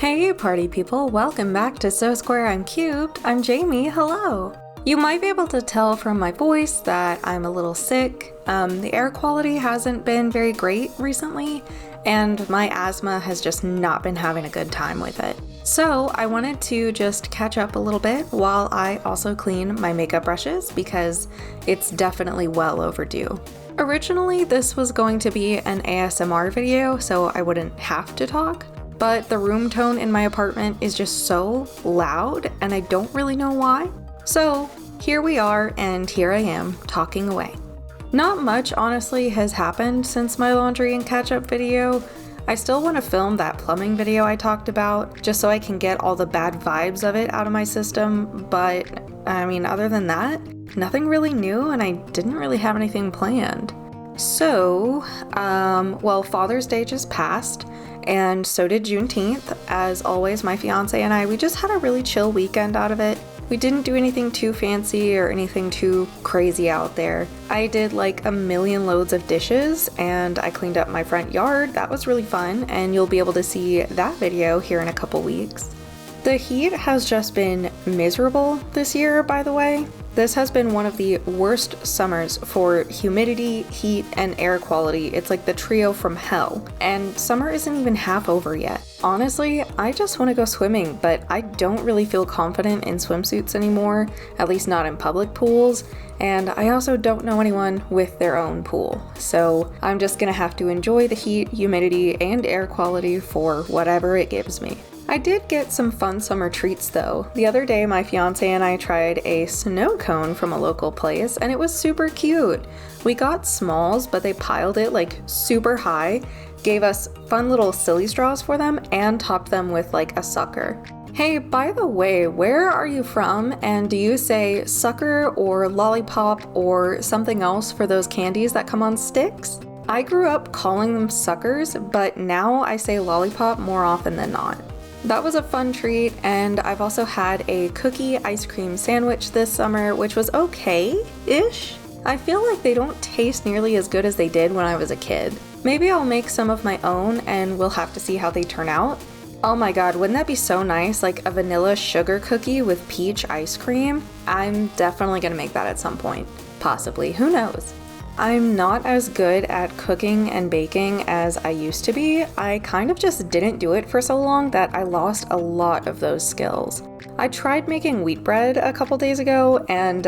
Hey party people, welcome back to So Square I'm Cubed. I'm Jamie, hello! You might be able to tell from my voice that I'm a little sick. The air quality hasn't been very great recently, and my asthma has just not been having a good time with it. So I wanted to just catch up a little bit while I also clean my makeup brushes because it's definitely well overdue. Originally, this was going to be an ASMR video, so I wouldn't have to talk. But the room tone in my apartment is just so loud and I don't really know why. So here we are and here I am talking away. Not much honestly has happened since my laundry and catch-up video. I still want to film that plumbing video I talked about just so I can get all the bad vibes of it out of my system, but I mean other than that, nothing really new and I didn't really have anything planned. So, well, Father's Day just passed, and so did Juneteenth. As always, my fiance and I, we just had a really chill weekend out of it. We didn't do anything too fancy or anything too crazy out there. I did like a million loads of dishes, and I cleaned up my front yard. That was really fun, and you'll be able to see that video here in a couple weeks. The heat has just been miserable this year, by the way. This has been one of the worst summers for humidity, heat, and air quality. It's like the trio from hell. And summer isn't even half over yet. Honestly, I just want to go swimming, but I don't really feel confident in swimsuits anymore, at least not in public pools. And I also don't know anyone with their own pool. So I'm just gonna have to enjoy the heat, humidity, and air quality for whatever it gives me. I did get some fun summer treats though. The other day my fiance and I tried a snow cone from a local place and it was super cute. We got smalls, but they piled it like super high, gave us fun little silly straws for them, and topped them with like a sucker. Hey, by the way, where are you from? And do you say sucker or lollipop or something else for those candies that come on sticks? I grew up calling them suckers, but now I say lollipop more often than not. That was a fun treat, and I've also had a cookie ice cream sandwich this summer, which was okay-ish. I feel like they don't taste nearly as good as they did when I was a kid. Maybe I'll make some of my own and we'll have to see how they turn out. Oh my god, wouldn't that be so nice? Like a vanilla sugar cookie with peach ice cream? I'm definitely gonna make that at some point. Possibly, who knows? I'm not as good at cooking and baking as I used to be. I kind of just didn't do it for so long that I lost a lot of those skills. I tried making wheat bread a couple days ago and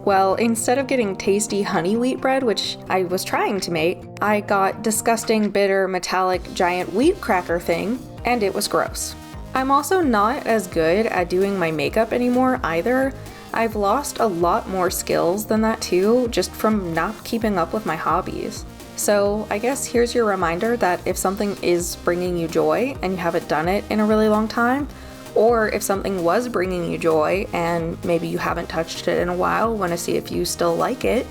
well, instead of getting tasty honey wheat bread, which I was trying to make, I got disgusting, bitter, metallic, giant wheat cracker thing, and it was gross. I'm also not as good at doing my makeup anymore either. I've lost a lot more skills than that too, just from not keeping up with my hobbies. So I guess here's your reminder that if something is bringing you joy and you haven't done it in a really long time, or if something was bringing you joy and maybe you haven't touched it in a while, want to see if you still like it,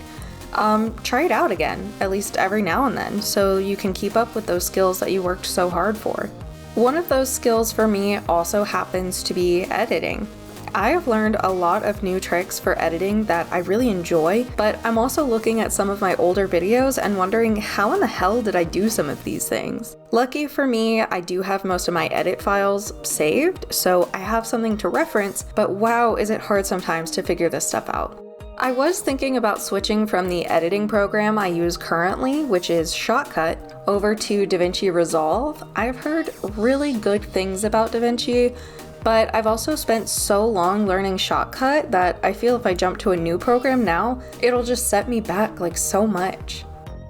try it out again, at least every now and then, so you can keep up with those skills that you worked so hard for. One of those skills for me also happens to be editing. I have learned a lot of new tricks for editing that I really enjoy, but I'm also looking at some of my older videos and wondering how in the hell did I do some of these things? Lucky for me, I do have most of my edit files saved, so I have something to reference, but wow, is it hard sometimes to figure this stuff out. I was thinking about switching from the editing program I use currently, which is Shotcut, over to DaVinci Resolve. I've heard really good things about DaVinci, but I've also spent so long learning Shotcut that I feel if I jump to a new program now, it'll just set me back like so much.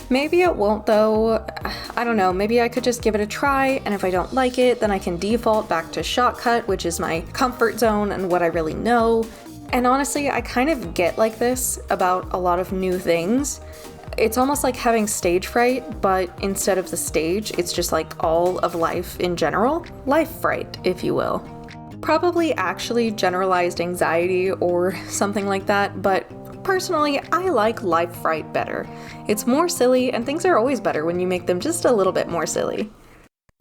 Maybe it won't though. I don't know, maybe I could just give it a try, and if I don't like it, then I can default back to Shotcut, which is my comfort zone and what I really know. And honestly, I kind of get like this about a lot of new things. It's almost like having stage fright, but instead of the stage, it's just like all of life in general. Life fright, if you will. Probably actually generalized anxiety or something like that, but personally, I like life fright better. It's more silly, and things are always better when you make them just a little bit more silly.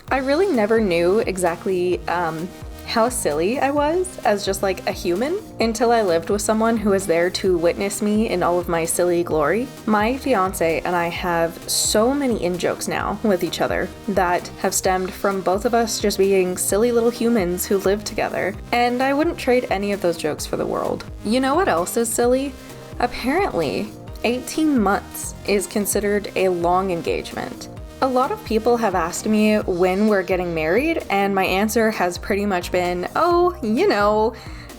I really never knew exactly how silly I was as just like a human until I lived with someone who was there to witness me in all of my silly glory. My fiance and I have so many in-jokes now with each other that have stemmed from both of us just being silly little humans who live together, and I wouldn't trade any of those jokes for the world. You know what else is silly? Apparently, 18 months is considered a long engagement. A lot of people have asked me when we're getting married, and my answer has pretty much been, oh,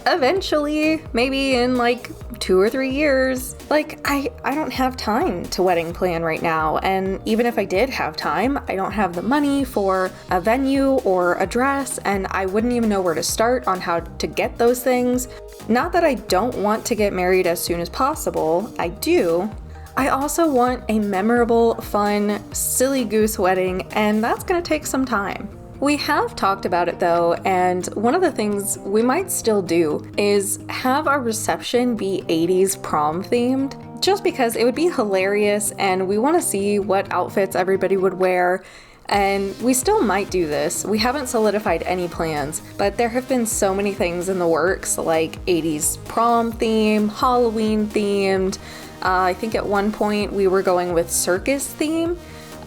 eventually, maybe in like 2 or 3 years. Like, I don't have time to wedding plan right now, and even if I did have time, I don't have the money for a venue or a dress, and I wouldn't even know where to start on how to get those things. Not that I don't want to get married as soon as possible, I do. I also want a memorable, fun, silly goose wedding, and that's gonna take some time. We have talked about it though, and one of the things we might still do is have our reception be 80s prom themed, just because it would be hilarious and we want to see what outfits everybody would wear. And we still might do this. We haven't solidified any plans, but there have been so many things in the works, like 80s prom theme, Halloween themed. I think at one point we were going with circus theme,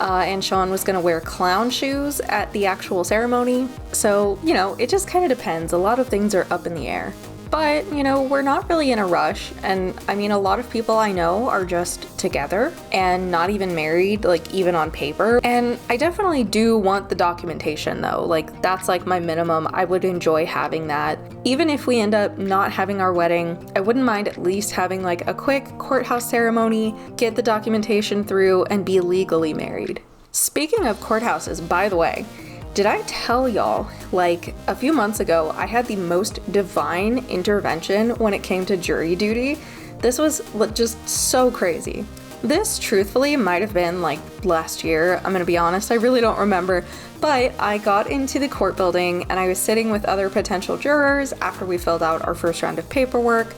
and Sean was gonna wear clown shoes at the actual ceremony. So, it just kind of depends. A lot of things are up in the air. But, we're not really in a rush. And I mean, a lot of people I know are just together and not even married, like even on paper. And I definitely do want the documentation though. Like, that's like my minimum. I would enjoy having that. Even if we end up not having our wedding, I wouldn't mind at least having like a quick courthouse ceremony, get the documentation through, and be legally married. Speaking of courthouses, by the way, did I tell y'all, like a few months ago, I had the most divine intervention when it came to jury duty? This was just so crazy. This truthfully might have been like last year. I'm gonna be honest, I really don't remember, but I got into the court building and I was sitting with other potential jurors after we filled out our first round of paperwork.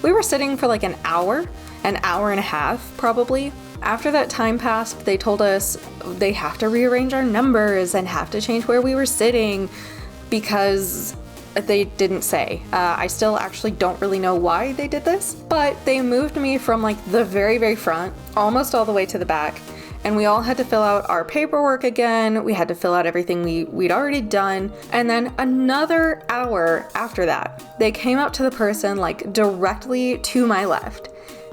We were sitting for like an hour and a half probably. After that time passed, they told us they have to rearrange our numbers and have to change where we were sitting because they didn't say. I still actually don't really know why they did this, but they moved me from like the very, very front, almost all the way to the back, and we all had to fill out our paperwork again. We had to fill out everything we'd already done, and then another hour after that, they came up to the person like directly to my left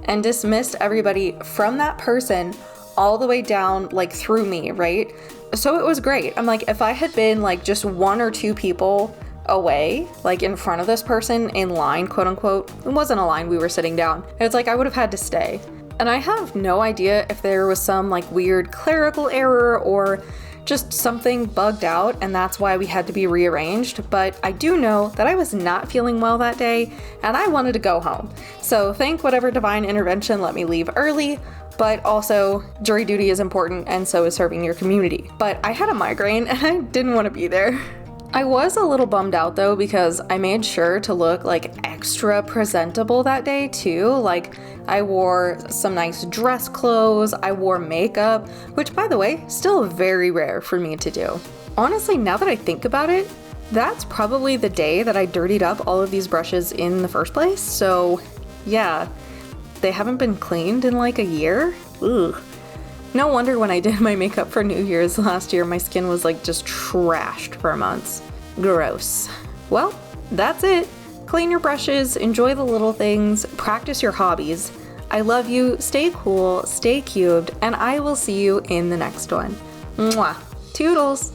and dismissed everybody from that person all the way down, like through me, right? So it was great. I'm like, if I had been like just 1 or 2 people away, like in front of this person in line, quote unquote, it wasn't a line, we were sitting down. It's like I would have had to stay. And I have no idea if there was some like weird clerical error or just something bugged out and that's why we had to be rearranged, but I do know that I was not feeling well that day and I wanted to go home. So thank whatever divine intervention let me leave early, but also jury duty is important and so is serving your community. But I had a migraine and I didn't want to be there. I was a little bummed out though because I made sure to look like extra presentable that day too. Like I wore some nice dress clothes, I wore makeup, which by the way, still very rare for me to do. Honestly, now that I think about it, that's probably the day that I dirtied up all of these brushes in the first place. So yeah, they haven't been cleaned in like a year. Ugh. No wonder when I did my makeup for New Year's last year, my skin was like just trashed for months. Gross. Well, that's it. Clean your brushes, enjoy the little things, practice your hobbies. I love you, stay cool, stay cubed, and I will see you in the next one. Mwah. Toodles!